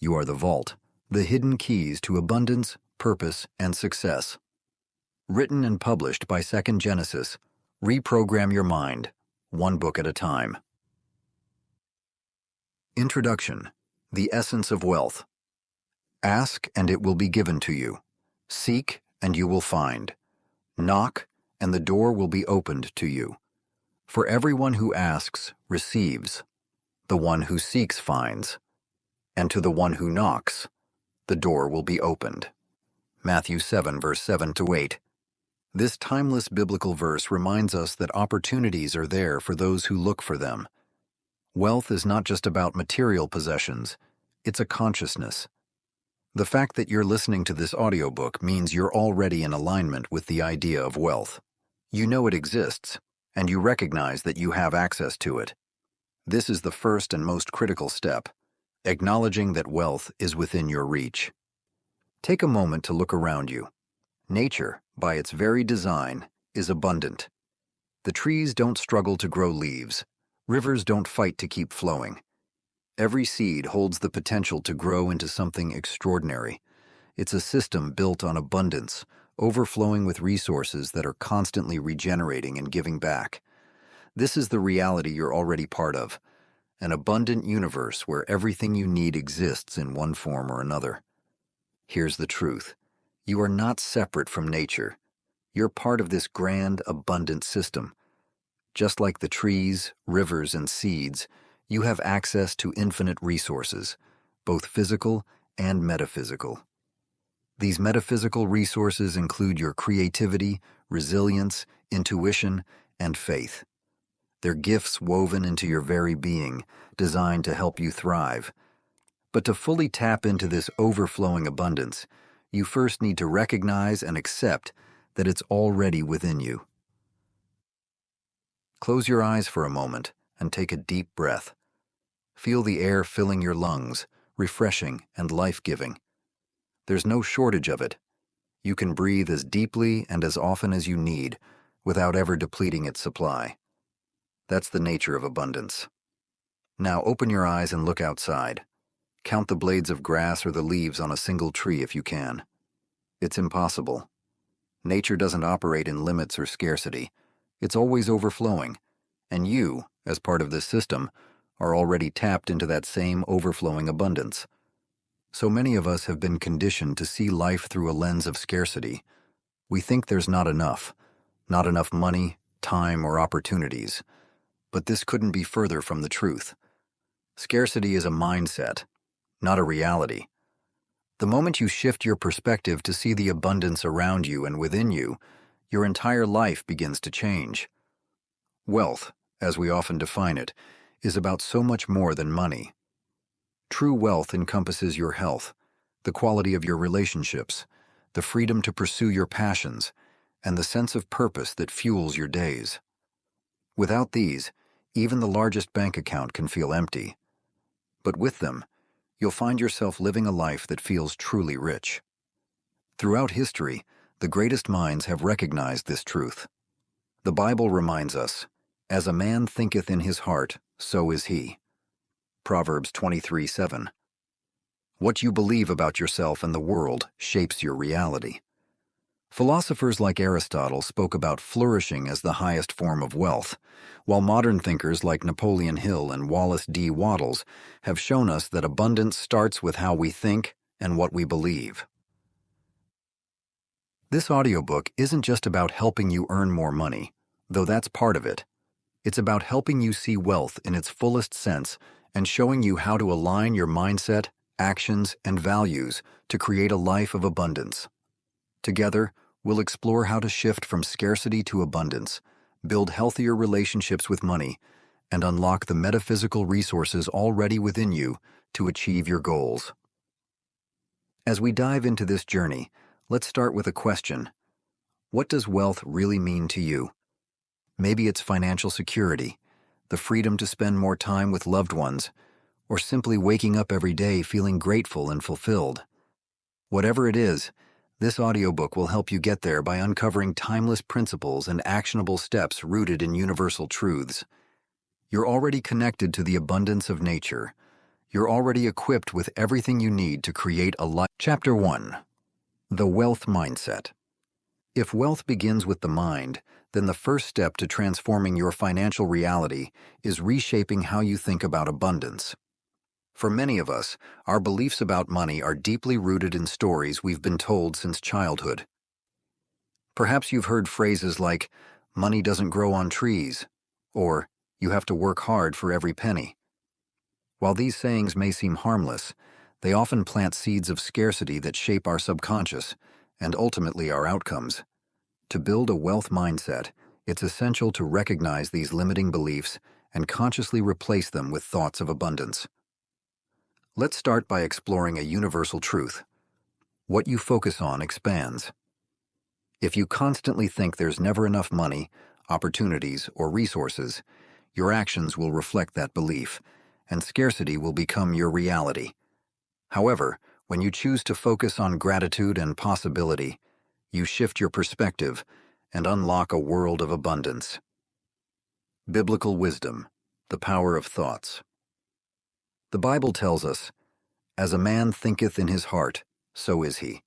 You are the vault, the hidden keys to abundance, purpose, and success. Written and published by Second Genesis. Reprogram your mind, one book at a time. Introduction. The essence of wealth. Ask, and it will be given to you. Seek, and you will find. Knock, and the door will be opened to you. For everyone who asks receives. The one who seeks finds. And to the one who knocks, the door will be opened. Matthew 7, verse 7-8. This timeless biblical verse reminds us that opportunities are there for those who look for them. Wealth is not just about material possessions, it's a consciousness. The fact that you're listening to this audiobook means you're already in alignment with the idea of wealth. You know it exists, and you recognize that you have access to it. This is the first and most critical step, acknowledging that wealth is within your reach. Take a moment to look around you. Nature, by its very design, is abundant. The trees don't struggle to grow leaves. Rivers don't fight to keep flowing. Every seed holds the potential to grow into something extraordinary. It's a system built on abundance, overflowing with resources that are constantly regenerating and giving back. This is the reality you're already part of, an abundant universe where everything you need exists in one form or another. Here's the truth. You are not separate from nature. You're part of this grand, abundant system. Just like the trees, rivers, and seeds, you have access to infinite resources, both physical and metaphysical. These metaphysical resources include your creativity, resilience, intuition, and faith. They're gifts woven into your very being, designed to help you thrive. But to fully tap into this overflowing abundance, you first need to recognize and accept that it's already within you. Close your eyes for a moment and take a deep breath. Feel the air filling your lungs, refreshing and life-giving. There's no shortage of it. You can breathe as deeply and as often as you need without ever depleting its supply. That's the nature of abundance. Now open your eyes and look outside. Count the blades of grass or the leaves on a single tree if you can. It's impossible. Nature doesn't operate in limits or scarcity. It's always overflowing, and you, as part of this system, are already tapped into that same overflowing abundance. So many of us have been conditioned to see life through a lens of scarcity. We think there's not enough money, time, or opportunities. But this couldn't be further from the truth. Scarcity is a mindset, not a reality. The moment you shift your perspective to see the abundance around you and within you, your entire life begins to change. Wealth, as we often define it, is about so much more than money. True wealth encompasses your health, the quality of your relationships, the freedom to pursue your passions, and the sense of purpose that fuels your days. Without these, even the largest bank account can feel empty. But with them, you'll find yourself living a life that feels truly rich. Throughout history, the greatest minds have recognized this truth. The Bible reminds us, "As a man thinketh in his heart, so is he." Proverbs 23:7. What you believe about yourself and the world shapes your reality. Philosophers like Aristotle spoke about flourishing as the highest form of wealth, while modern thinkers like Napoleon Hill and Wallace D. Wattles have shown us that abundance starts with how we think and what we believe. This audiobook isn't just about helping you earn more money, though that's part of it. It's about helping you see wealth in its fullest sense and showing you how to align your mindset, actions, and values to create a life of abundance. Together, we'll explore how to shift from scarcity to abundance, build healthier relationships with money, and unlock the metaphysical resources already within you to achieve your goals. As we dive into this journey, let's start with a question. What does wealth really mean to you? Maybe it's financial security, the freedom to spend more time with loved ones, or simply waking up every day feeling grateful and fulfilled. Whatever it is, this audiobook will help you get there by uncovering timeless principles and actionable steps rooted in universal truths. You're already connected to the abundance of nature. You're already equipped with everything you need to create a life. Chapter 1. The Wealth Mindset. If wealth begins with the mind, then the first step to transforming your financial reality is reshaping how you think about abundance. For many of us, our beliefs about money are deeply rooted in stories we've been told since childhood. Perhaps you've heard phrases like, "Money doesn't grow on trees," or "You have to work hard for every penny." While these sayings may seem harmless, they often plant seeds of scarcity that shape our subconscious and ultimately our outcomes. To build a wealth mindset, it's essential to recognize these limiting beliefs and consciously replace them with thoughts of abundance. Let's start by exploring a universal truth. What you focus on expands. If you constantly think there's never enough money, opportunities, or resources, your actions will reflect that belief, and scarcity will become your reality. However, when you choose to focus on gratitude and possibility, you shift your perspective and unlock a world of abundance. Biblical wisdom, the power of thoughts. The Bible tells us, "As a man thinketh in his heart, so is he."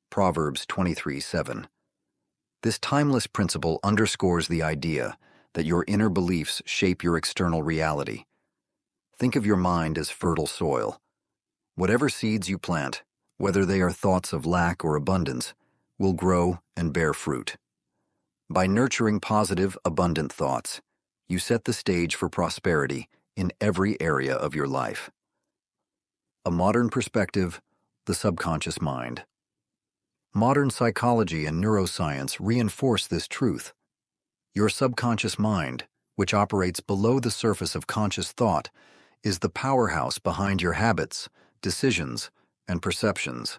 Proverbs 23:7. This timeless principle underscores the idea that your inner beliefs shape your external reality. Think of your mind as fertile soil. Whatever seeds you plant, whether they are thoughts of lack or abundance, will grow and bear fruit. By nurturing positive, abundant thoughts, you set the stage for prosperity in every area of your life. A modern perspective, the subconscious mind. Modern psychology and neuroscience reinforce this truth. Your subconscious mind, which operates below the surface of conscious thought, is the powerhouse behind your habits, decisions, and perceptions.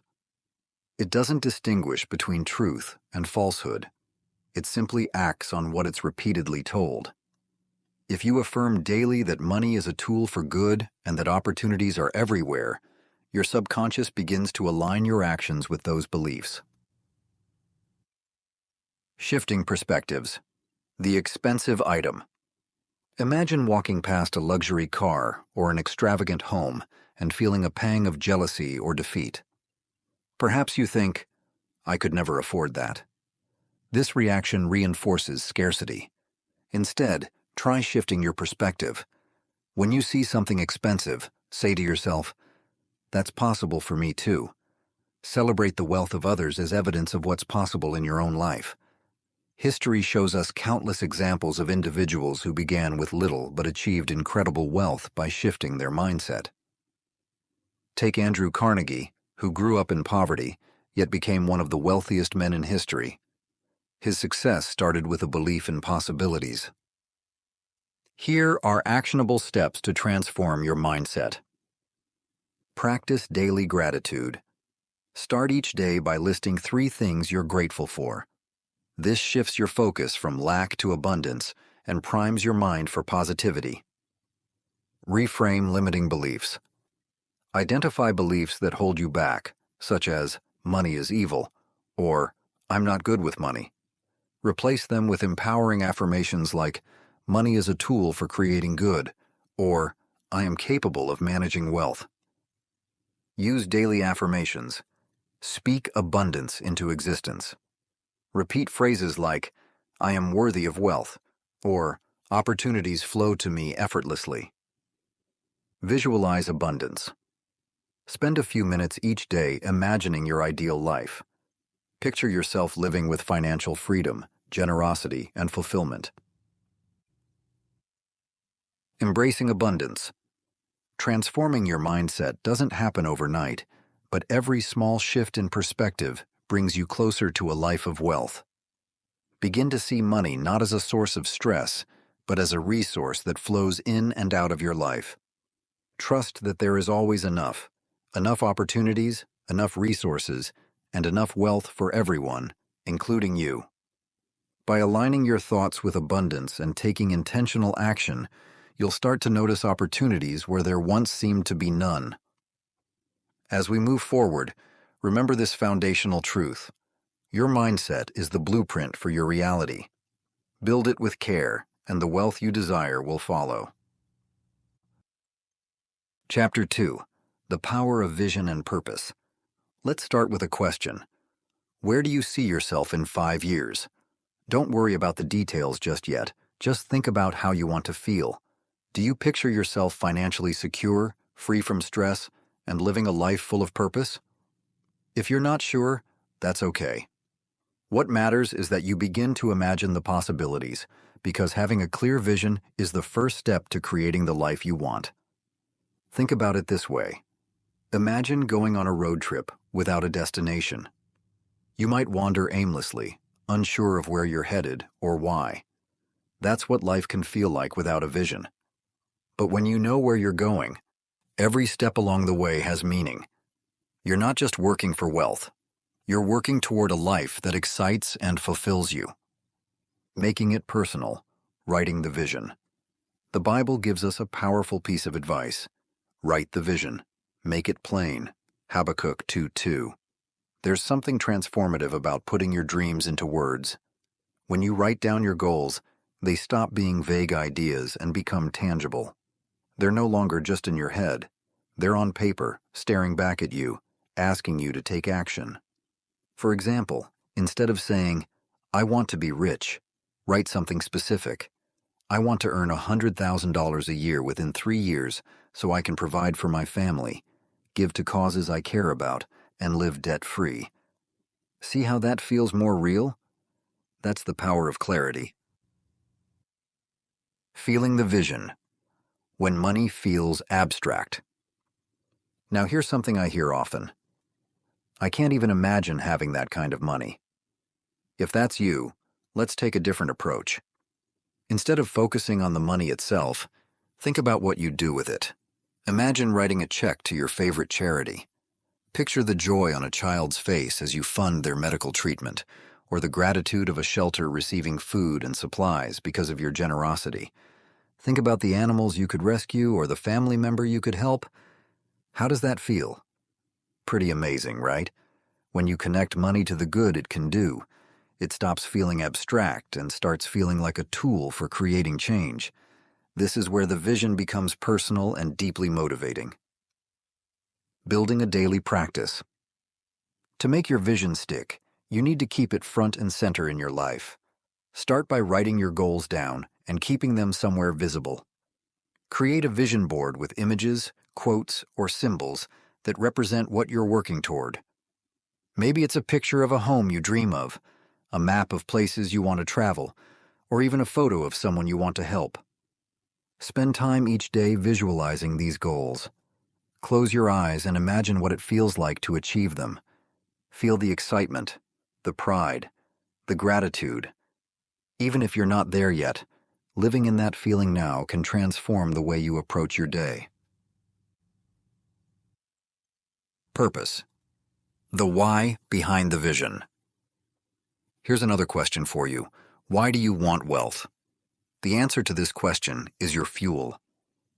It doesn't distinguish between truth and falsehood. It simply acts on what it's repeatedly told. If you affirm daily that money is a tool for good and that opportunities are everywhere, your subconscious begins to align your actions with those beliefs. Shifting perspectives. The expensive item. Imagine walking past a luxury car or an extravagant home and feeling a pang of jealousy or defeat. Perhaps you think, "I could never afford that." This reaction reinforces scarcity. Instead, try shifting your perspective. When you see something expensive, say to yourself, "That's possible for me too." Celebrate the wealth of others as evidence of what's possible in your own life. History shows us countless examples of individuals who began with little but achieved incredible wealth by shifting their mindset. Take Andrew Carnegie, who grew up in poverty, yet became one of the wealthiest men in history. His success started with a belief in possibilities. Here are actionable steps to transform your mindset. Practice daily gratitude. Start each day by listing 3 things you're grateful for. This shifts your focus from lack to abundance and primes your mind for positivity. Reframe limiting beliefs. Identify beliefs that hold you back, such as "money is evil" or "I'm not good with money." Replace them with empowering affirmations like "Money is a tool for creating good" or "I am capable of managing wealth." Use daily affirmations. Speak abundance into existence. Repeat phrases like, "I am worthy of wealth," or "Opportunities flow to me effortlessly." Visualize abundance. Spend a few minutes each day imagining your ideal life. Picture yourself living with financial freedom, generosity, and fulfillment. Embracing abundance. Transforming your mindset doesn't happen overnight, but every small shift in perspective brings you closer to a life of wealth. Begin to see money not as a source of stress, but as a resource that flows in and out of your life. Trust that there is always enough opportunities, enough resources, and enough wealth for everyone, including you. By aligning your thoughts with abundance and taking intentional action, you'll start to notice opportunities where there once seemed to be none. As we move forward, remember this foundational truth. Your mindset is the blueprint for your reality. Build it with care, and the wealth you desire will follow. Chapter 2. The Power of Vision and Purpose. Let's start with a question. Where do you see yourself in 5 years? Don't worry about the details just yet. Just think about how you want to feel. Do you picture yourself financially secure, free from stress, and living a life full of purpose? If you're not sure, that's okay. What matters is that you begin to imagine the possibilities, because having a clear vision is the first step to creating the life you want. Think about it this way. Imagine going on a road trip without a destination. You might wander aimlessly, unsure of where you're headed or why. That's what life can feel like without a vision. But when you know where you're going, every step along the way has meaning. You're not just working for wealth. You're working toward a life that excites and fulfills you. Making it personal, writing the vision. The Bible gives us a powerful piece of advice. Write the vision. Make it plain. Habakkuk 2:2. There's something transformative about putting your dreams into words. When you write down your goals, they stop being vague ideas and become tangible. They're no longer just in your head. They're on paper, staring back at you, asking you to take action. For example, instead of saying, "I want to be rich," write something specific. "I want to earn $100,000 a year within 3 years so I can provide for my family, give to causes I care about, and live debt-free." See how that feels more real? That's the power of clarity. Feeling the vision. When money feels abstract. Now here's something I hear often. I can't even imagine having that kind of money. If that's you, let's take a different approach. Instead of focusing on the money itself, think about what you do with it. Imagine writing a check to your favorite charity. Picture the joy on a child's face as you fund their medical treatment, or the gratitude of a shelter receiving food and supplies because of your generosity. Think about the animals you could rescue or the family member you could help. How does that feel? Pretty amazing, right? When you connect money to the good it can do, it stops feeling abstract and starts feeling like a tool for creating change. This is where the vision becomes personal and deeply motivating. Building a daily practice. To make your vision stick, you need to keep it front and center in your life. Start by writing your goals down and keeping them somewhere visible. Create a vision board with images, quotes, or symbols that represent what you're working toward. Maybe it's a picture of a home you dream of, a map of places you want to travel, or even a photo of someone you want to help. Spend time each day visualizing these goals. Close your eyes and imagine what it feels like to achieve them. Feel the excitement, the pride, the gratitude. Even if you're not there yet, living in that feeling now can transform the way you approach your day. Purpose. The why behind the vision. Here's another question for you. Why do you want wealth? The answer to this question is your fuel.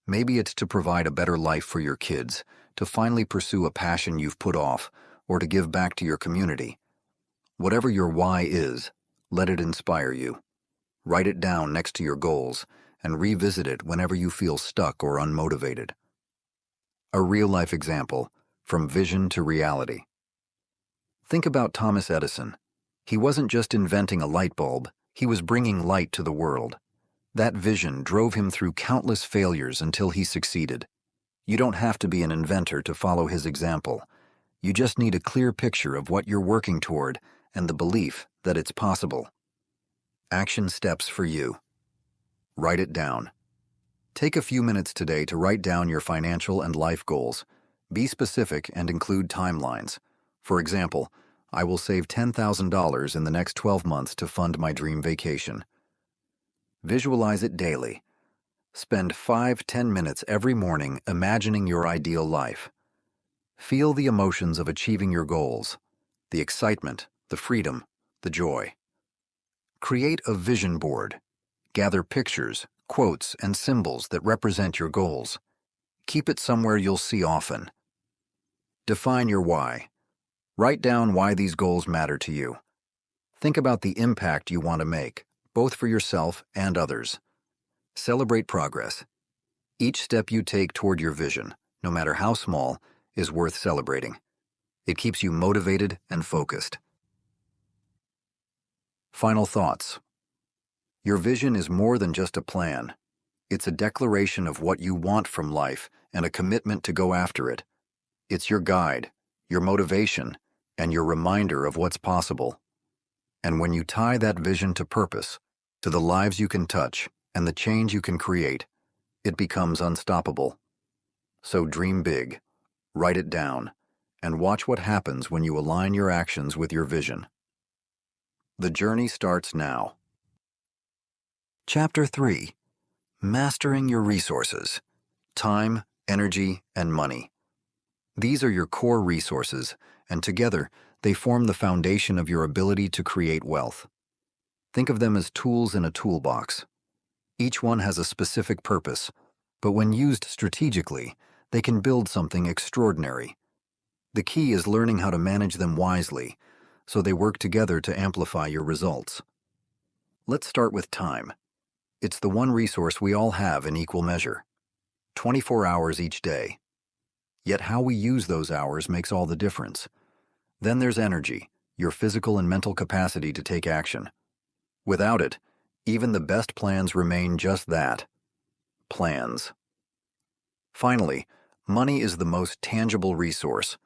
Maybe it's to provide a better life for your kids, to finally pursue a passion you've put off, or to give back to your community. Whatever your why is, let it inspire you. Write it down next to your goals and revisit it whenever you feel stuck or unmotivated. A real-life example, from vision to reality. Think about Thomas Edison. He wasn't just inventing a light bulb, he was bringing light to the world. That vision drove him through countless failures until he succeeded. You don't have to be an inventor to follow his example. You just need a clear picture of what you're working toward and the belief that it's possible. Action steps for you. Write it down. Take a few minutes today to write down your financial and life goals. Be specific and include timelines. For example, I will save $10,000 in the next 12 months to fund my dream vacation. Visualize it daily. Spend 5-10 minutes every morning imagining your ideal life. Feel the emotions of achieving your goals, the excitement, the freedom, the joy. Create a vision board. Gather pictures, quotes, and symbols that represent your goals. Keep it somewhere you'll see often. Define your why. Write down why these goals matter to you. Think about the impact you want to make, both for yourself and others. Celebrate progress. Each step you take toward your vision, no matter how small, is worth celebrating. It keeps you motivated and focused. Final thoughts. Your vision is more than just a plan. It's a declaration of what you want from life and a commitment to go after it. It's your guide, your motivation, and your reminder of what's possible. And when you tie that vision to purpose, to the lives you can touch, and the change you can create, it becomes unstoppable. So dream big, write it down, and watch what happens when you align your actions with your vision. The journey starts now. Chapter 3. Mastering your resources. Time, energy, and money. These are your core resources, and together, they form the foundation of your ability to create wealth. Think of them as tools in a toolbox. Each one has a specific purpose, but when used strategically, they can build something extraordinary. The key is learning how to manage them wisely, so they work together to amplify your results. Let's start with time. It's the one resource we all have in equal measure. 24 hours each day. Yet how we use those hours makes all the difference. Then there's energy, your physical and mental capacity to take action. Without it, even the best plans remain just that, plans. Finally, money is the most tangible resource,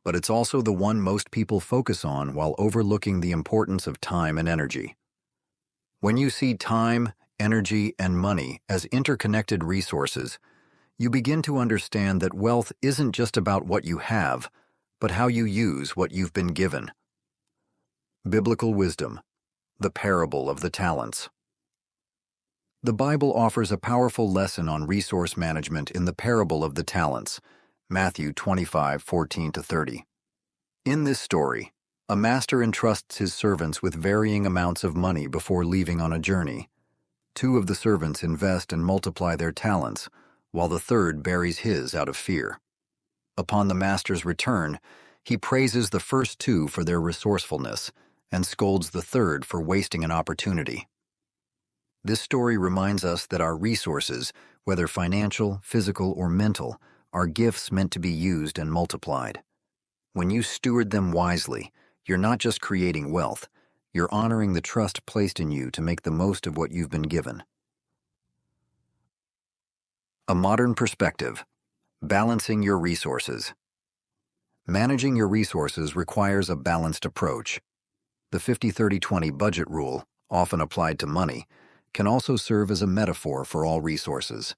but it's also the one most people focus on while overlooking the importance of time and energy. When you see time, energy, and money as interconnected resources, you begin to understand that wealth isn't just about what you have, but how you use what you've been given. Biblical wisdom, the parable of the talents. The Bible offers a powerful lesson on resource management in the parable of the talents, Matthew 25:14-30. In this story, a master entrusts his servants with varying amounts of money before leaving on a journey. 2 of the servants invest and multiply their talents, while the third buries his out of fear. Upon the master's return, he praises the first 2 for their resourcefulness and scolds the third for wasting an opportunity. This story reminds us that our resources, whether financial, physical, or mental, are gifts meant to be used and multiplied. When you steward them wisely, you're not just creating wealth, you're honoring the trust placed in you to make the most of what you've been given. A modern perspective. Balancing your resources. Managing your resources requires a balanced approach. The 50-30-20 budget rule, often applied to money, can also serve as a metaphor for all resources.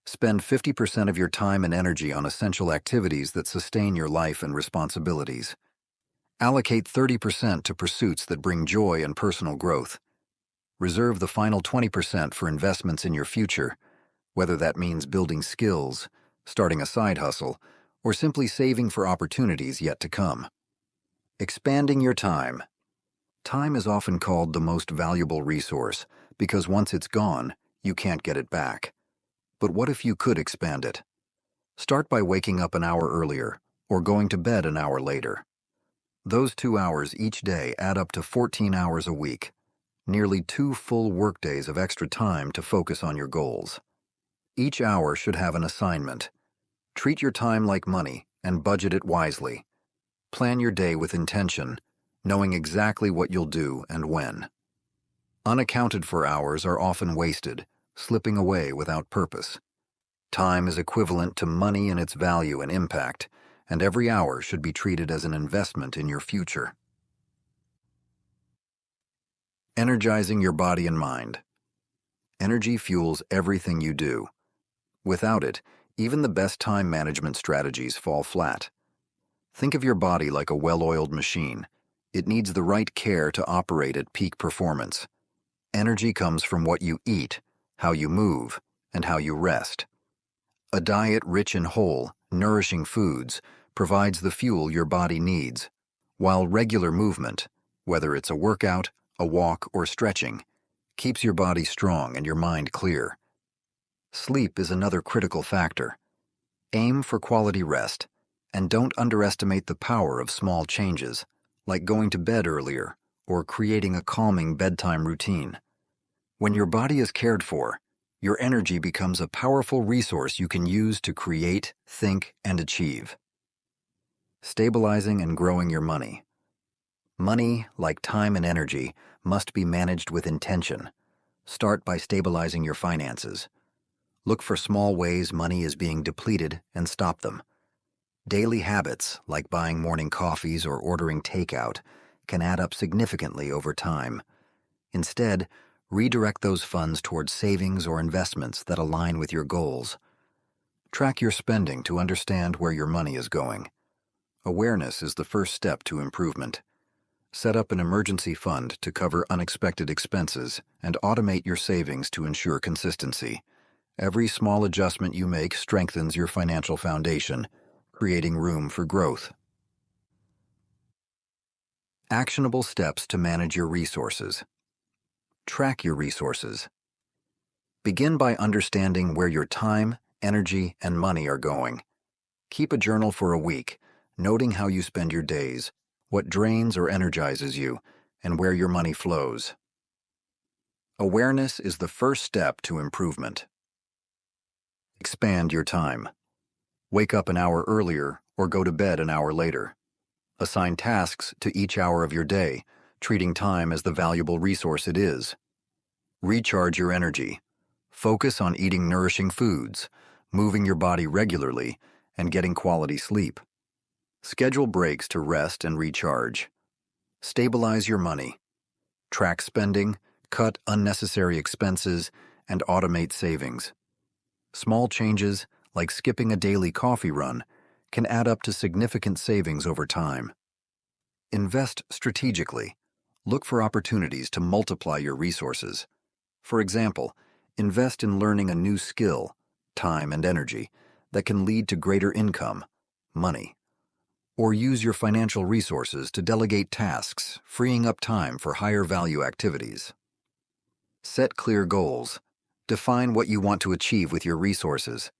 Spend 50% of your time and energy on essential activities that sustain your life and responsibilities. Allocate 30% to pursuits that bring joy and personal growth. Reserve the final 20% for investments in your future, whether that means building skills, starting a side hustle, or simply saving for opportunities yet to come. Expanding your time. Time is often called the most valuable resource because once it's gone, you can't get it back. But what if you could expand it? Start by waking up an hour earlier or going to bed an hour later. Those 2 hours each day add up to 14 hours a week, nearly 2 full workdays of extra time to focus on your goals. Each hour should have an assignment. Treat your time like money and budget it wisely. Plan your day with intention, knowing exactly what you'll do and when. Unaccounted for hours are often wasted, slipping away without purpose. Time is equivalent to money in its value and impact, and every hour should be treated as an investment in your future. Energizing your body and mind. Energy fuels everything you do. Without it, even the best time management strategies fall flat. Think of your body like a well-oiled machine. It needs the right care to operate at peak performance. Energy comes from what you eat, how you move, and how you rest. A diet rich in whole, nourishing foods provides the fuel your body needs, while regular movement, whether it's a workout, a walk, or stretching, keeps your body strong and your mind clear. Sleep is another critical factor. Aim for quality rest, and don't underestimate the power of small changes, like going to bed earlier or creating a calming bedtime routine. When your body is cared for, Your energy becomes a powerful resource you can use to create, think, and achieve. Stabilizing and growing your money. Money, like time and energy, must be managed with intention. Start by stabilizing your finances. Look for small ways money is being depleted and stop them. Daily habits, like buying morning coffees or ordering takeout, can add up significantly over time. Instead, redirect those funds towards savings or investments that align with your goals. Track your spending to understand where your money is going. Awareness is the first step to improvement. Set up an emergency fund to cover unexpected expenses and automate your savings to ensure consistency. Every small adjustment you make strengthens your financial foundation, creating room for growth. Actionable steps to manage your resources. Track your resources. Begin by understanding where your time, energy, and money are going. Keep a journal for a week, noting how you spend your days, what drains or energizes you, and where your money flows. Awareness is the first step to improvement. Expand your time. Wake up an hour earlier or go to bed an hour later. Assign tasks to each hour of your day, treating time as the valuable resource it is. Recharge your energy. Focus on eating nourishing foods, moving your body regularly, and getting quality sleep. Schedule breaks to rest and recharge. Stabilize your money. Track spending, cut unnecessary expenses, and automate savings. Small changes, like skipping a daily coffee run, can add up to significant savings over time. Invest strategically. Look for opportunities to multiply your resources. For example, invest in learning a new skill, time and energy, that can lead to greater income, money. Or use your financial resources to delegate tasks, freeing up time for higher value activities. Set clear goals. Define what you want to achieve with your resources.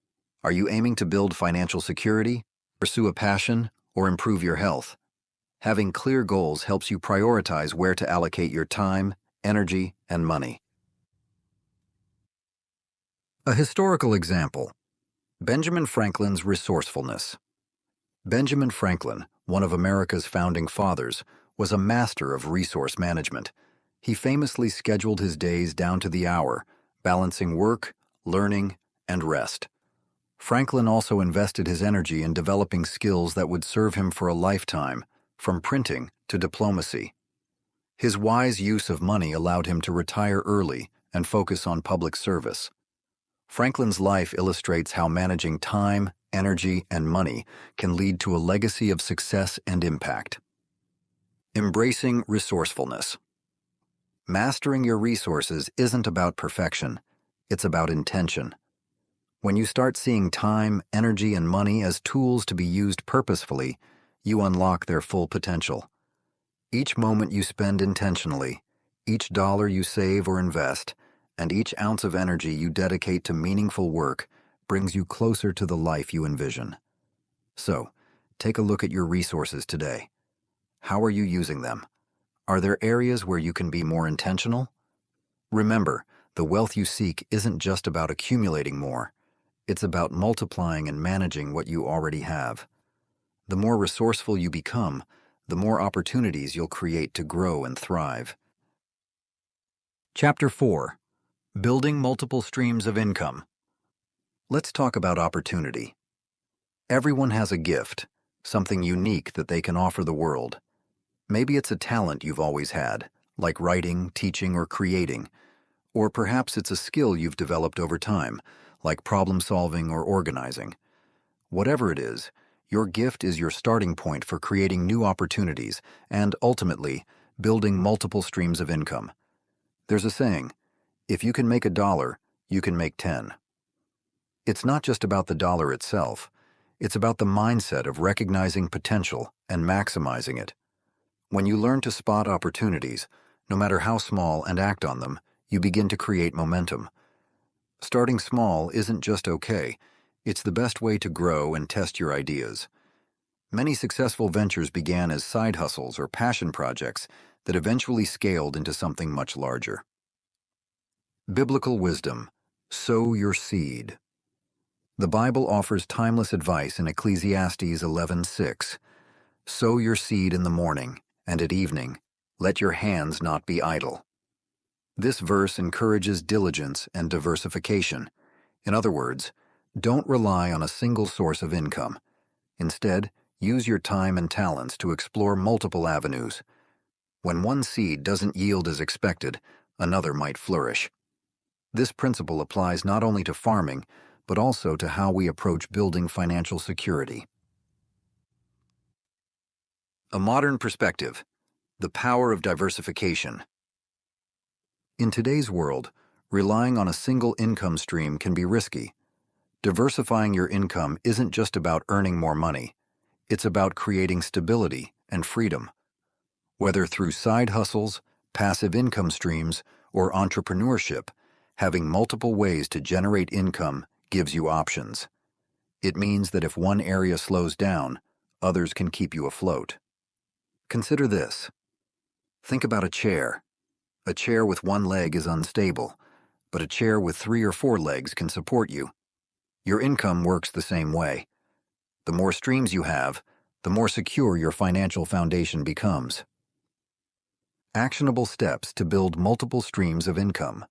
Are you aiming to build financial security, pursue a passion, or improve your health? Having clear goals helps you prioritize where to allocate your time, energy, and money. A historical example. Benjamin Franklin's resourcefulness. Benjamin Franklin, one of America's founding fathers, was a master of resource management. He famously scheduled his days down to the hour, balancing work, learning, and rest. Franklin also invested his energy in developing skills that would serve him for a lifetime, from printing to diplomacy. His wise use of money allowed him to retire early and focus on public service. Franklin's life illustrates how managing time, energy, and money can lead to a legacy of success and impact. Embracing resourcefulness. Mastering your resources isn't about perfection, it's about intention. When you start seeing time, energy, and money as tools to be used purposefully, you unlock their full potential. Each moment you spend intentionally, each dollar you save or invest, and each ounce of energy you dedicate to meaningful work brings you closer to the life you envision. So, take a look at your resources today. How are you using them? Are there areas where you can be more intentional? Remember, the wealth you seek isn't just about accumulating more. It's about multiplying and managing what you already have. The more resourceful you become, the more opportunities you'll create to grow and thrive. Chapter 4. Building multiple streams of income. Let's talk about opportunity. Everyone has a gift, something unique that they can offer the world. Maybe it's a talent you've always had, like writing, teaching, or creating. Or perhaps it's a skill you've developed over time, like problem solving or organizing. Whatever it is, your gift is your starting point for creating new opportunities and, ultimately, building multiple streams of income. There's a saying, if you can make $1, you can make 10. It's not just about the dollar itself. It's about the mindset of recognizing potential and maximizing it. When you learn to spot opportunities, no matter how small, and act on them, you begin to create momentum. Starting small isn't just okay. It's the best way to grow and test your ideas. Many successful ventures began as side hustles or passion projects that eventually scaled into something much larger. Biblical wisdom. Sow your seed. The Bible offers timeless advice in Ecclesiastes 11:6. Sow your seed in the morning, and at evening. Let your hands not be idle. This verse encourages diligence and diversification. In other words, don't rely on a single source of income. Instead, use your time and talents to explore multiple avenues. When one seed doesn't yield as expected, another might flourish. This principle applies not only to farming, but also to how we approach building financial security. A modern perspective: the power of diversification. In today's world, relying on a single income stream can be risky. Diversifying your income isn't just about earning more money. It's about creating stability and freedom. Whether through side hustles, passive income streams, or entrepreneurship, having multiple ways to generate income gives you options. It means that if one area slows down, others can keep you afloat. Consider this. Think about a chair. A chair with one leg is unstable, but a chair with 3 or 4 legs can support you. Your income works the same way. The more streams you have, the more secure your financial foundation becomes. Actionable steps to build multiple streams of income.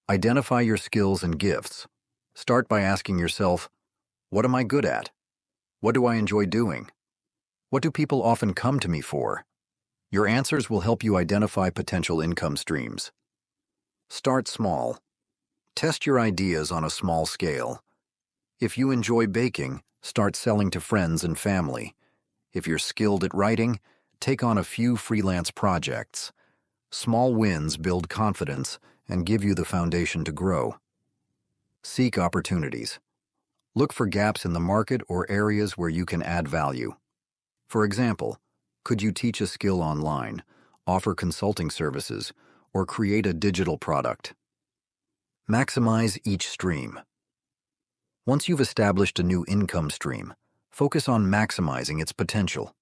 Identify your skills and gifts. Start by asking yourself, what am I good at? What do I enjoy doing? What do people often come to me for? Your answers will help you identify potential income streams. Start small. Test your ideas on a small scale. If you enjoy baking, start selling to friends and family. If you're skilled at writing, take on a few freelance projects. Small wins build confidence and give you the foundation to grow. Seek opportunities. Look for gaps in the market or areas where you can add value. For example, could you teach a skill online, offer consulting services, or create a digital product? Maximize each stream. Once you've established a new income stream, focus on maximizing its potential.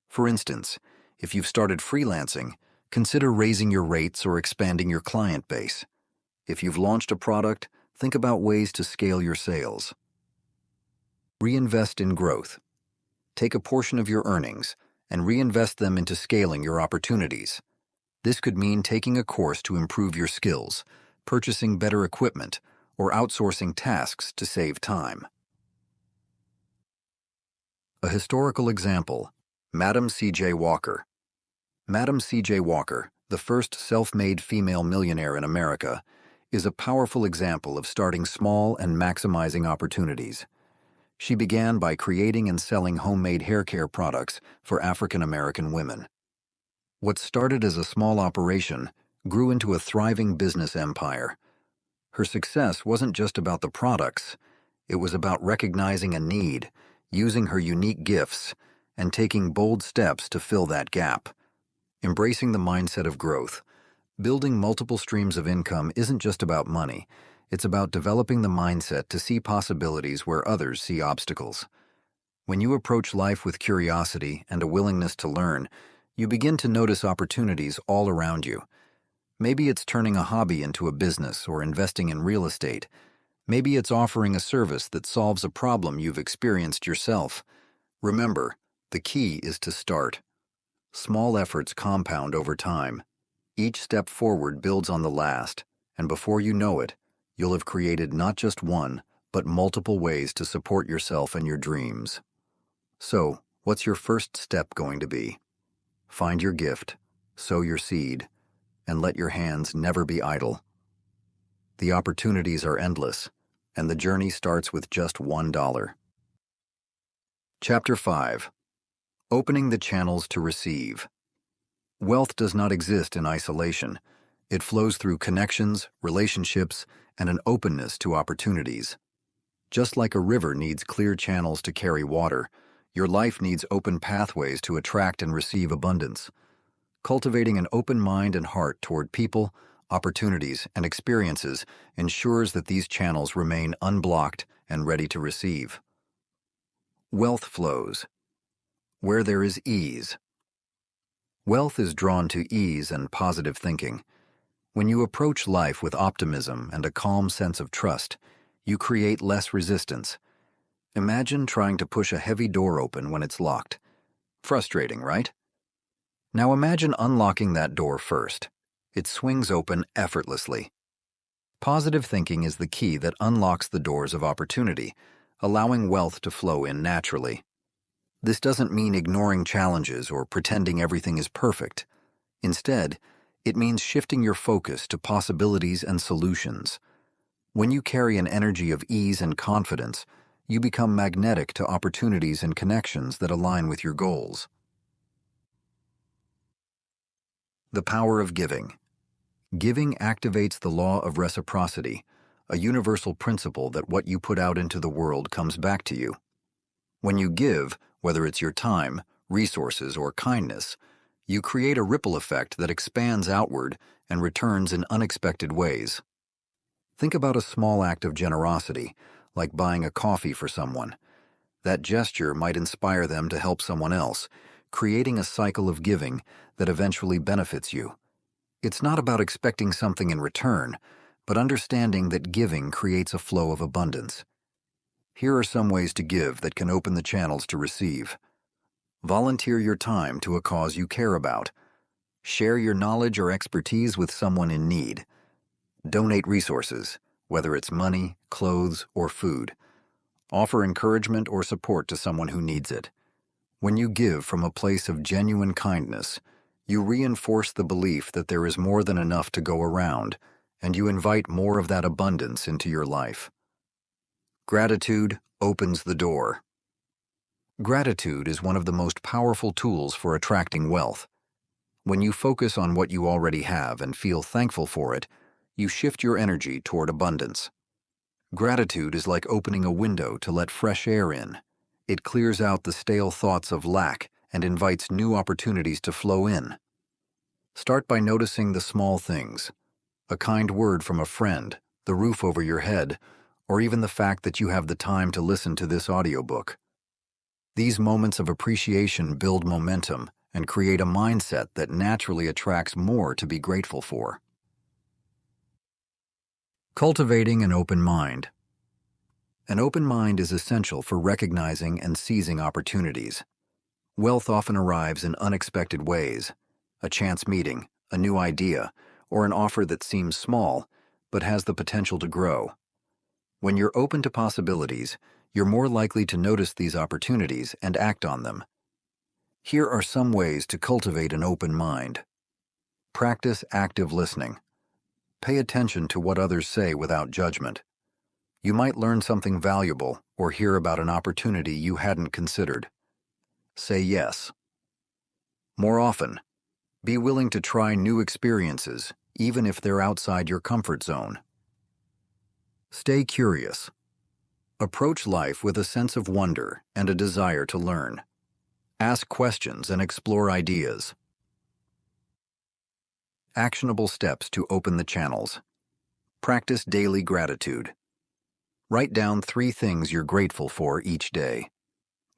For instance, if you've started freelancing, consider raising your rates or expanding your client base. If you've launched a product, think about ways to scale your sales. Reinvest in growth. Take a portion of your earnings and reinvest them into scaling your opportunities. This could mean taking a course to improve your skills, purchasing better equipment, or outsourcing tasks to save time. A historical example: Madam C.J. Walker. Madam C.J. Walker, the first self-made female millionaire in America, is a powerful example of starting small and maximizing opportunities. She began by creating and selling homemade hair care products for African American women. What started as a small operation grew into a thriving business empire. Her success wasn't just about the products, it was about recognizing a need, using her unique gifts, and taking bold steps to fill that gap. Embracing the mindset of growth. Building multiple streams of income isn't just about money. It's about developing the mindset to see possibilities where others see obstacles. When you approach life with curiosity and a willingness to learn, you begin to notice opportunities all around you. Maybe it's turning a hobby into a business or investing in real estate. Maybe it's offering a service that solves a problem you've experienced yourself. Remember, the key is to start. Small efforts compound over time. Each step forward builds on the last, and before you know it, you'll have created not just one, but multiple ways to support yourself and your dreams. So, what's your first step going to be? Find your gift, sow your seed, and let your hands never be idle. The opportunities are endless, and the journey starts with just $1. Chapter 5. Opening the channels to receive. Wealth does not exist in isolation. It flows through connections, relationships, and an openness to opportunities. Just like a river needs clear channels to carry water, your life needs open pathways to attract and receive abundance. Cultivating an open mind and heart toward people, opportunities, and experiences ensures that these channels remain unblocked and ready to receive. Wealth flows where there is ease. Wealth is drawn to ease and positive thinking. When you approach life with optimism and a calm sense of trust, you create less resistance. Imagine trying to push a heavy door open when it's locked. Frustrating, right? Now imagine unlocking that door first. It swings open effortlessly. Positive thinking is the key that unlocks the doors of opportunity, allowing wealth to flow in naturally. This doesn't mean ignoring challenges or pretending everything is perfect. Instead, it means shifting your focus to possibilities and solutions. When you carry an energy of ease and confidence, you become magnetic to opportunities and connections that align with your goals. The power of giving. Giving activates the law of reciprocity, a universal principle that what you put out into the world comes back to you. When you give, whether it's your time, resources, or kindness, you create a ripple effect that expands outward and returns in unexpected ways. Think about a small act of generosity, like buying a coffee for someone. That gesture might inspire them to help someone else, creating a cycle of giving that eventually benefits you. It's not about expecting something in return, but understanding that giving creates a flow of abundance. Here are some ways to give that can open the channels to receive. Volunteer your time to a cause you care about. Share your knowledge or expertise with someone in need. Donate resources, whether it's money, clothes, or food. Offer encouragement or support to someone who needs it. When you give from a place of genuine kindness, you reinforce the belief that there is more than enough to go around, and you invite more of that abundance into your life. Gratitude opens the door. Gratitude is one of the most powerful tools for attracting wealth. When you focus on what you already have and feel thankful for it, you shift your energy toward abundance. Gratitude is like opening a window to let fresh air in. It clears out the stale thoughts of lack and invites new opportunities to flow in. Start by noticing the small things: a kind word from a friend, the roof over your head, or even the fact that you have the time to listen to this audiobook. These moments of appreciation build momentum and create a mindset that naturally attracts more to be grateful for. Cultivating an open mind. An open mind is essential for recognizing and seizing opportunities. Wealth often arrives in unexpected ways: a chance meeting, a new idea, or an offer that seems small but has the potential to grow. When you're open to possibilities, you're more likely to notice these opportunities and act on them. Here are some ways to cultivate an open mind. Practice active listening. Pay attention to what others say without judgment. You might learn something valuable or hear about an opportunity you hadn't considered. Say yes. More often, be willing to try new experiences, even if they're outside your comfort zone. Stay curious. Approach life with a sense of wonder and a desire to learn. Ask questions and explore ideas. Actionable steps to open the channels. Practice daily gratitude. Write down 3 things you're grateful for each day.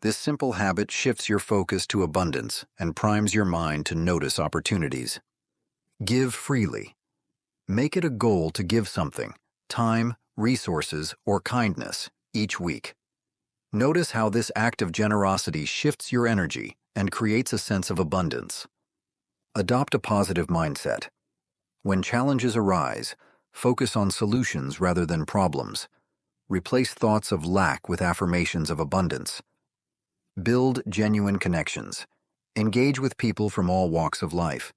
This simple habit shifts your focus to abundance and primes your mind to notice opportunities. Give freely. Make it a goal to give something, time, resources, or kindness, each week. Notice how this act of generosity shifts your energy and creates a sense of abundance. Adopt a positive mindset. When challenges arise, focus on solutions rather than problems. Replace thoughts of lack with affirmations of abundance. Build genuine connections. Engage with people from all walks of life.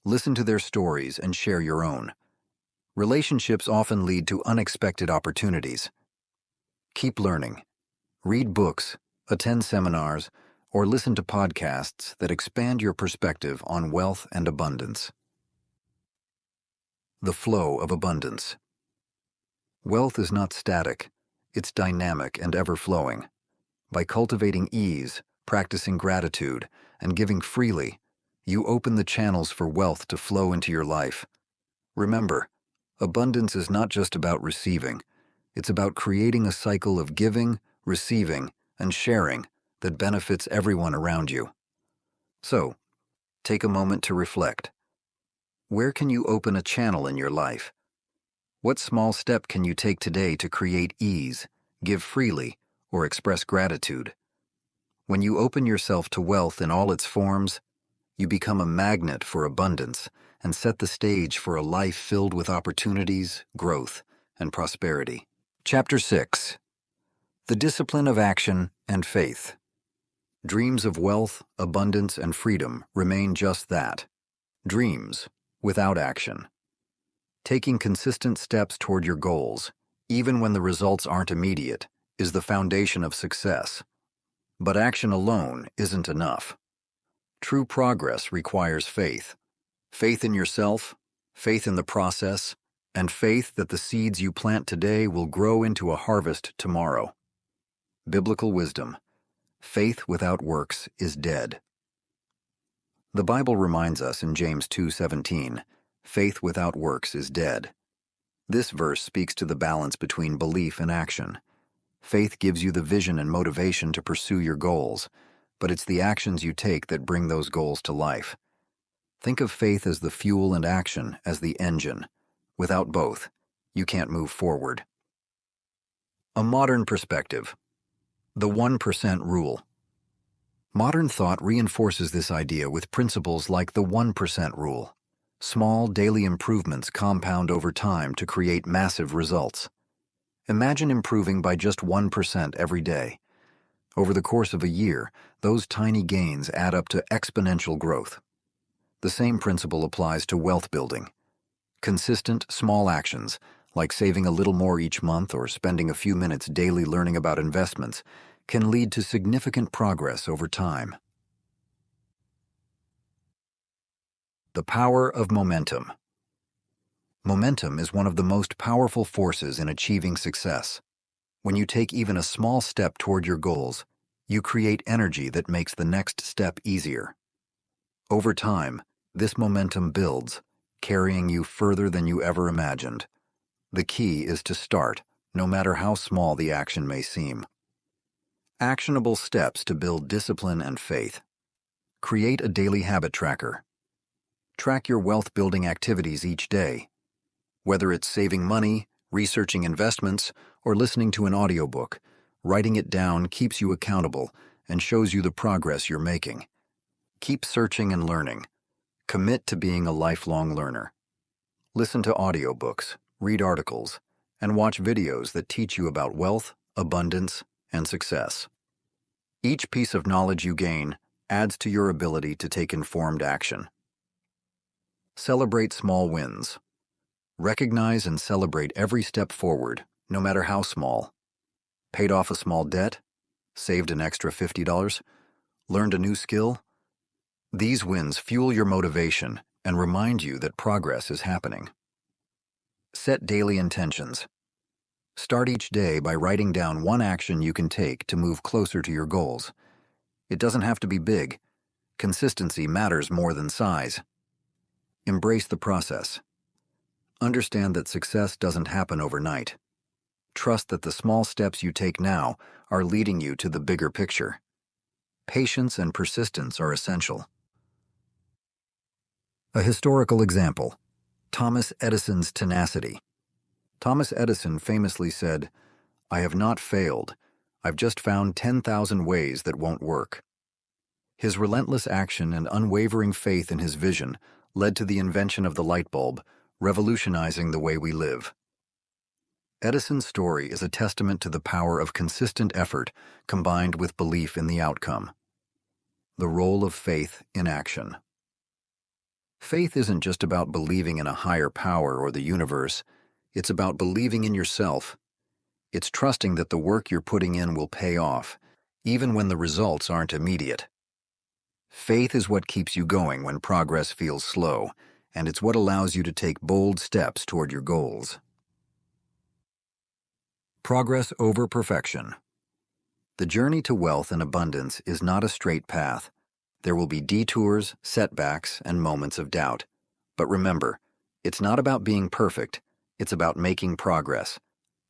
Listen to their stories and share your own. Relationships often lead to unexpected opportunities. Keep learning. Read books, attend seminars, or listen to podcasts that expand your perspective on wealth and abundance. The flow of abundance. Wealth is not static. It's dynamic and ever-flowing. By cultivating ease, practicing gratitude, and giving freely, you open the channels for wealth to flow into your life. Remember, abundance is not just about receiving. It's about creating a cycle of giving, receiving, and sharing that benefits everyone around you. So, take a moment to reflect. Where can you open a channel in your life? What small step can you take today to create ease, give freely, or express gratitude? When you open yourself to wealth in all its forms, you become a magnet for abundance and set the stage for a life filled with opportunities, growth, and prosperity. Chapter 6: The Discipline of Action and Faith. Dreams of wealth, abundance, and freedom remain just that: dreams without action. Taking consistent steps toward your goals, even when the results aren't immediate, is the foundation of success. But action alone isn't enough. True progress requires faith. Faith in yourself, faith in the process, and faith that the seeds you plant today will grow into a harvest tomorrow. Biblical wisdom: faith without works is dead. The Bible reminds us in James 2:17, faith without works is dead. This verse speaks to the balance between belief and action. Faith gives you the vision and motivation to pursue your goals, but it's the actions you take that bring those goals to life. Think of faith as the fuel and action as the engine. Without both, you can't move forward. A modern perspective: the 1% rule. Modern thought reinforces this idea with principles like the 1% rule. Small daily improvements compound over time to create massive results. Imagine improving by just 1% every day. Over the course of a year, those tiny gains add up to exponential growth. The same principle applies to wealth building. Consistent, small actions, like saving a little more each month or spending a few minutes daily learning about investments, can lead to significant progress over time. The power of momentum. Momentum is one of the most powerful forces in achieving success. When you take even a small step toward your goals, you create energy that makes the next step easier. Over time, this momentum builds, carrying you further than you ever imagined. The key is to start, no matter how small the action may seem. Actionable steps to build discipline and faith. Create a daily habit tracker. Track your wealth-building activities each day. Whether it's saving money, researching investments, or listening to an audiobook, writing it down keeps you accountable and shows you the progress you're making. Keep searching and learning. Commit to being a lifelong learner. Listen to audiobooks, read articles, and watch videos that teach you about wealth, abundance, and success. Each piece of knowledge you gain adds to your ability to take informed action. Celebrate small wins. Recognize and celebrate every step forward, no matter how small. Paid off a small debt, saved an extra $50, learned a new skill. These wins fuel your motivation and remind you that progress is happening. Set daily intentions. Start each day by writing down one action you can take to move closer to your goals. It doesn't have to be big. Consistency matters more than size. Embrace the process. Understand that success doesn't happen overnight. Trust that the small steps you take now are leading you to the bigger picture. Patience and persistence are essential. A historical example: Thomas Edison's tenacity. Thomas Edison famously said, "I have not failed. I've just found 10,000 ways that won't work." His relentless action and unwavering faith in his vision led to the invention of the light bulb, revolutionizing the way we live. Edison's story is a testament to the power of consistent effort combined with belief in the outcome. The role of faith in action. Faith isn't just about believing in a higher power or the universe. It's about believing in yourself. It's trusting that the work you're putting in will pay off, even when the results aren't immediate. Faith is what keeps you going when progress feels slow, and it's what allows you to take bold steps toward your goals. Progress over perfection. The journey to wealth and abundance is not a straight path. There will be detours, setbacks, and moments of doubt. But remember, it's not about being perfect. It's about making progress.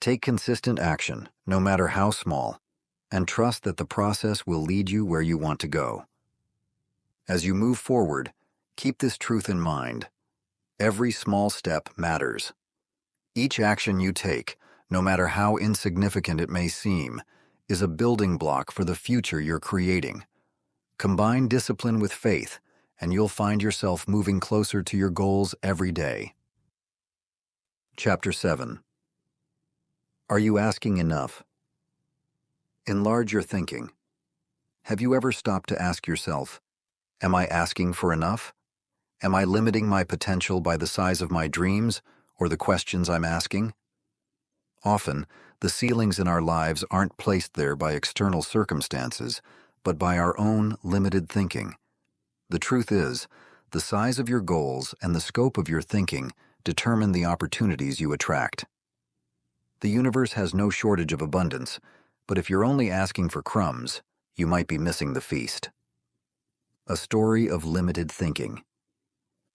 Take consistent action, no matter how small, and trust that the process will lead you where you want to go. As you move forward, keep this truth in mind. Every small step matters. Each action you take, no matter how insignificant it may seem, is a building block for the future you're creating. Combine discipline with faith, and you'll find yourself moving closer to your goals every day. Chapter 7. Are you asking enough? Enlarge your thinking. Have you ever stopped to ask yourself, am I asking for enough? Am I limiting my potential by the size of my dreams or the questions I'm asking? Often, the ceilings in our lives aren't placed there by external circumstances, but by our own limited thinking. The truth is, the size of your goals and the scope of your thinking determine the opportunities you attract. The universe has no shortage of abundance, but if you're only asking for crumbs, you might be missing the feast. A story of limited thinking.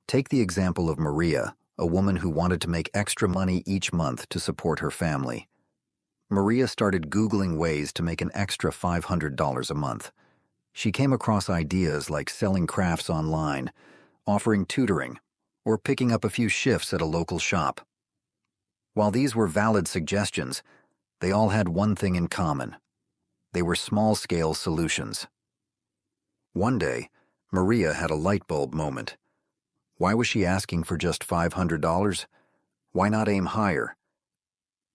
Take the example of Maria, a woman who wanted to make extra money each month to support her family. Maria started Googling ways to make an extra $500 a month. She came across ideas like selling crafts online, offering tutoring, or picking up a few shifts at a local shop. While these were valid suggestions, they all had one thing in common. They were small-scale solutions. One day, Maria had a light bulb moment. Why was she asking for just $500? Why not aim higher?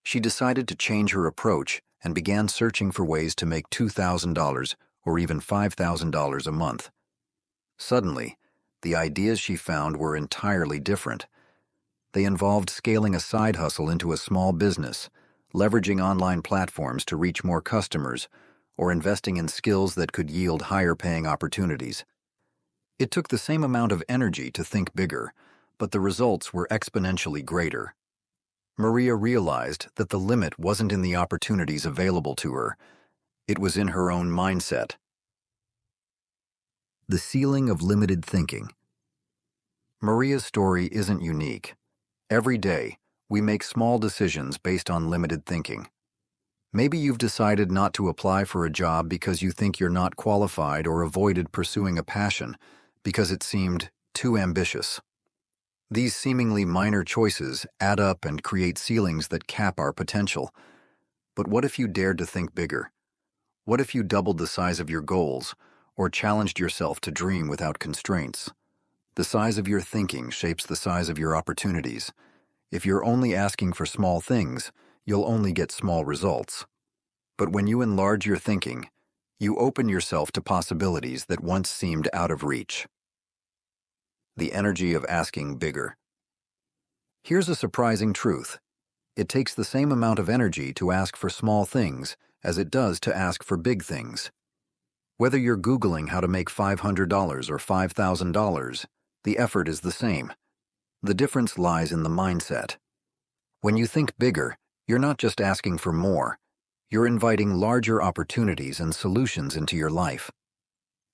She decided to change her approach and began searching for ways to make $2,000 or even $5,000 a month. Suddenly, the ideas she found were entirely different. They involved scaling a side hustle into a small business, leveraging online platforms to reach more customers, or investing in skills that could yield higher-paying opportunities. It took the same amount of energy to think bigger, but the results were exponentially greater. Maria realized that the limit wasn't in the opportunities available to her. It was in her own mindset. The ceiling of limited thinking. Maria's story isn't unique. Every day, we make small decisions based on limited thinking. Maybe you've decided not to apply for a job because you think you're not qualified, or avoided pursuing a passion because it seemed too ambitious. These seemingly minor choices add up and create ceilings that cap our potential. But what if you dared to think bigger? What if you doubled the size of your goals, or challenged yourself to dream without constraints? The size of your thinking shapes the size of your opportunities. If you're only asking for small things, you'll only get small results. But when you enlarge your thinking, you open yourself to possibilities that once seemed out of reach. The energy of asking bigger. Here's a surprising truth. It takes the same amount of energy to ask for small things as it does to ask for big things. Whether you're Googling how to make $500 or $5,000, the effort is the same. The difference lies in the mindset. When you think bigger, you're not just asking for more. You're inviting larger opportunities and solutions into your life.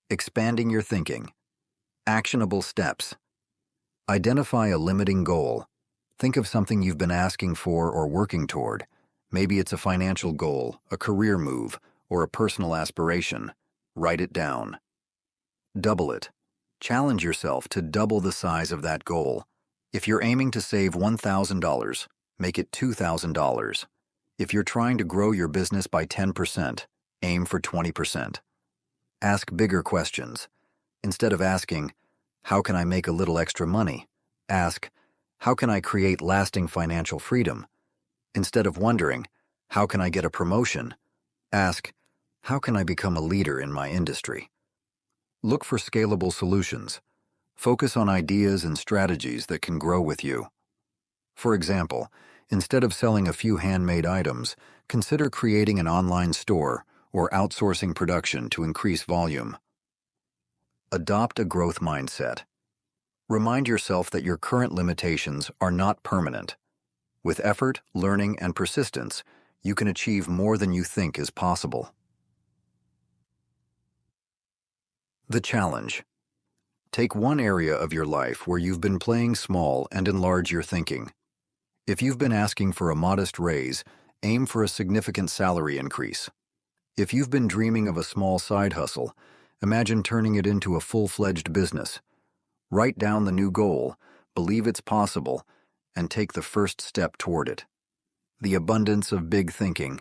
Expanding your thinking. Actionable steps. Identify a limiting goal. Think of something you've been asking for or working toward. Maybe it's a financial goal, a career move, or a personal aspiration. Write it down. Double it. Challenge yourself to double the size of that goal. If you're aiming to save $1,000, make it $2,000. If you're trying to grow your business by 10%, aim for 20%. Ask bigger questions. Instead of asking, how can I make a little extra money? Ask, how can I create lasting financial freedom? Instead of wondering, how can I get a promotion? Ask, how can I become a leader in my industry? Look for scalable solutions. Focus on ideas and strategies that can grow with you. For example, instead of selling a few handmade items, consider creating an online store or outsourcing production to increase volume. Adopt a growth mindset. Remind yourself that your current limitations are not permanent. With effort, learning, and persistence, you can achieve more than you think is possible. The challenge. Take one area of your life where you've been playing small and enlarge your thinking. If you've been asking for a modest raise, aim for a significant salary increase. If you've been dreaming of a small side hustle, imagine turning it into a full-fledged business. Write down the new goal, believe it's possible, and take the first step toward it. The abundance of big thinking.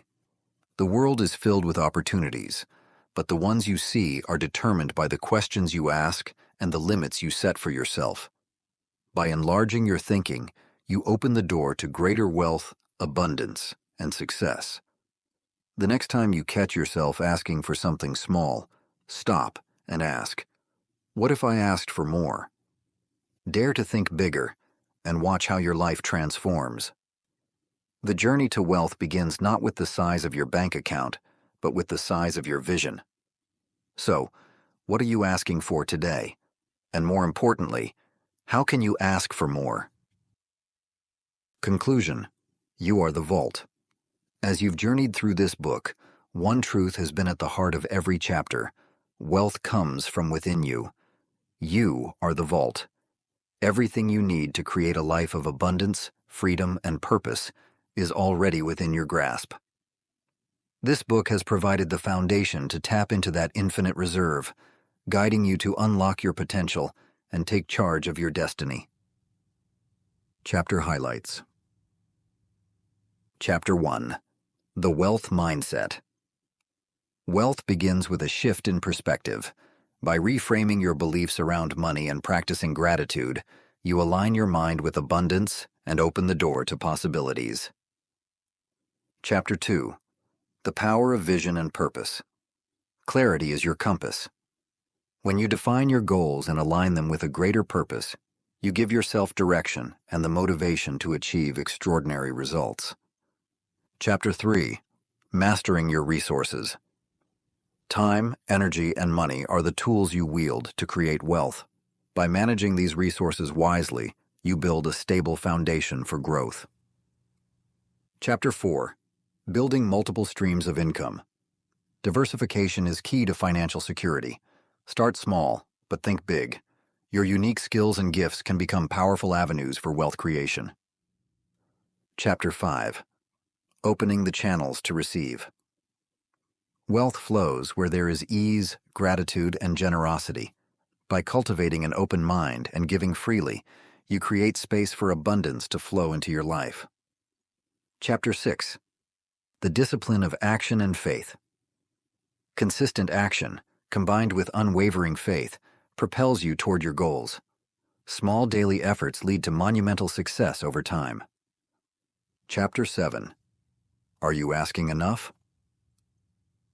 The world is filled with opportunities, but the ones you see are determined by the questions you ask and the limits you set for yourself. By enlarging your thinking, you open the door to greater wealth, abundance, and success. The next time you catch yourself asking for something small, stop and ask, what if I asked for more? Dare to think bigger and watch how your life transforms. The journey to wealth begins not with the size of your bank account, but with the size of your vision. So, what are you asking for today? And more importantly, how can you ask for more? Conclusion: you are the vault. As you've journeyed through this book, one truth has been at the heart of every chapter. Wealth comes from within you. You are the vault. Everything you need to create a life of abundance, freedom, and purpose is already within your grasp. This book has provided the foundation to tap into that infinite reserve, guiding you to unlock your potential and take charge of your destiny. Chapter Highlights. Chapter 1. The Wealth Mindset. Wealth begins with a shift in perspective. By reframing your beliefs around money and practicing gratitude, you align your mind with abundance and open the door to possibilities. Chapter 2. The Power of Vision and Purpose. Clarity is your compass. When you define your goals and align them with a greater purpose, you give yourself direction and the motivation to achieve extraordinary results. Chapter 3. Mastering your resources. Time, energy, and money are the tools you wield to create wealth. By managing these resources wisely, you build a stable foundation for growth. Chapter 4. Building multiple streams of income. Diversification is key to financial security. Start small, but think big. Your unique skills and gifts can become powerful avenues for wealth creation. Chapter 5. Opening the channels to receive. Wealth flows where there is ease, gratitude, and generosity. By cultivating an open mind and giving freely, you create space for abundance to flow into your life. Chapter 6. The Discipline of Action and Faith. Consistent action, combined with unwavering faith, propels you toward your goals. Small daily efforts lead to monumental success over time. Chapter 7. Are you asking enough?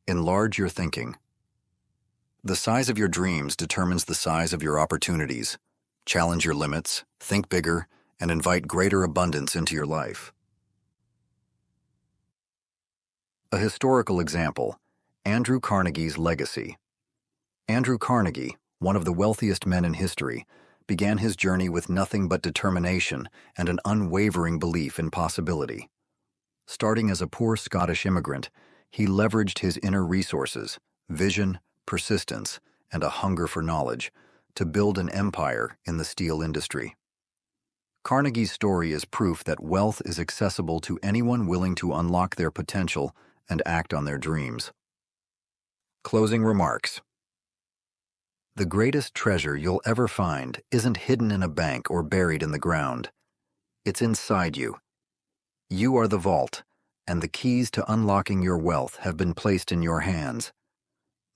Enlarge your thinking. The size of your dreams determines the size of your opportunities. Challenge your limits, think bigger, and invite greater abundance into your life. A historical example: Andrew Carnegie's legacy. Andrew Carnegie, one of the wealthiest men in history, began his journey with nothing but determination and an unwavering belief in possibility. Starting as a poor Scottish immigrant, he leveraged his inner resources, vision, persistence, and a hunger for knowledge to build an empire in the steel industry. Carnegie's story is proof that wealth is accessible to anyone willing to unlock their potential and act on their dreams. Closing remarks. The greatest treasure you'll ever find isn't hidden in a bank or buried in the ground. It's inside you. You are the vault, and the keys to unlocking your wealth have been placed in your hands.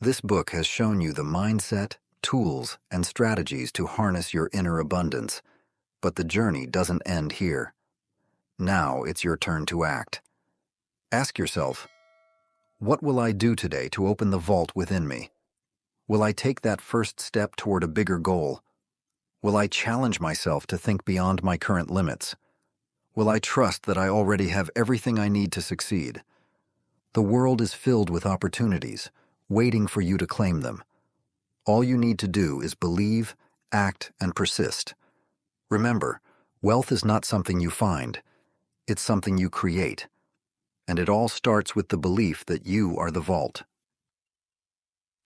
This book has shown you the mindset, tools, and strategies to harness your inner abundance, but the journey doesn't end here. Now it's your turn to act. Ask yourself, what will I do today to open the vault within me? Will I take that first step toward a bigger goal? Will I challenge myself to think beyond my current limits? Will I trust that I already have everything I need to succeed? The world is filled with opportunities, waiting for you to claim them. All you need to do is believe, act, and persist. Remember, wealth is not something you find, it's something you create. And it all starts with the belief that you are the vault.